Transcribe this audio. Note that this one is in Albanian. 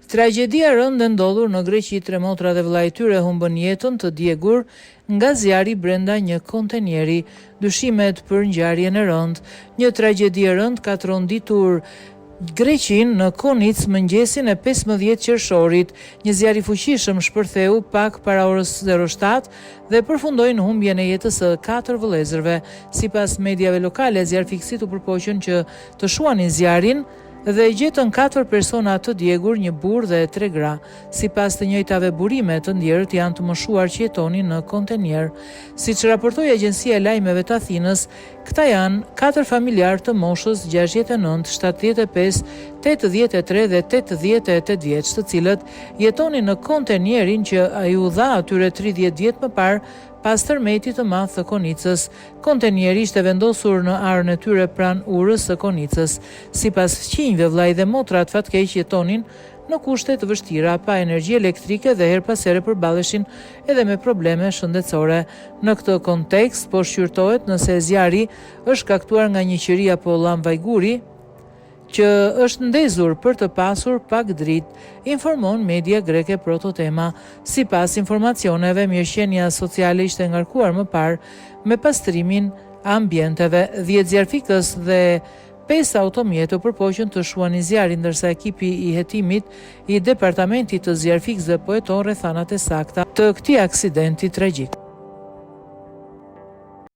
Tragedia rëndë ndodhur në Greqi, 3 motra dhe vllai i tyre humbën jetën të djegur nga zjarri brenda një kontenjeri. Dyshimet për ngjarjen e rëndë. Një tragjedi e rëndë ka tronditur Greqin në Konic mëngjesin e 15 qershorit. Një zjarr i fuqishëm shpërtheu pak para orës 07 dhe përfundoi në humbjen e jetës së 4 vëllezërve. Sipas mediave lokale, zjarrfikësit u përpoqën që të shuanin zjarrin dhe gjetën 4 persona të djegur, një burr dhe 3 gra. Sipas të njëjtave burime, të ndjerët janë të moshuar që jetonin në kontenjer. Siç raportoi Agjencia e Lajmeve të Athinës, këta janë 4 familjar të moshës 69, 75, 83 dhe 88 vjeç, të cilët jetonin në kontenjerin që ai u dha atyre 30 vjet më parë pas tërmetit të madh të Konicës. Kontenjeri ishte vendosur në arën e tyre pranë urës së Konicës. Sipas fëmijëve, vllai dhe motrat fatkeq jetonin në kushte të vështira, pa energji elektrike dhe her pas here përballeshin edhe me probleme shëndetësore. Në këtë kontekst, po shqyrtohet nëse zjarri është shkaktuar nga një qiri apo llam vajguri që është ndezur për të pasur pak dritë, informon media greke Prototema. Sipas informacioneve, mirëqenia sociale ishte ngarkuar më parë me pastrimin ambienteve. 10 zjarrfikës dhe 5 automjet u përpoqën të shuanin zjarrin, ndërsa ekipi i hetimit i departamentit të zjarrfikësve po heton rrethanat e sakta të këtij aksidenti tragjik.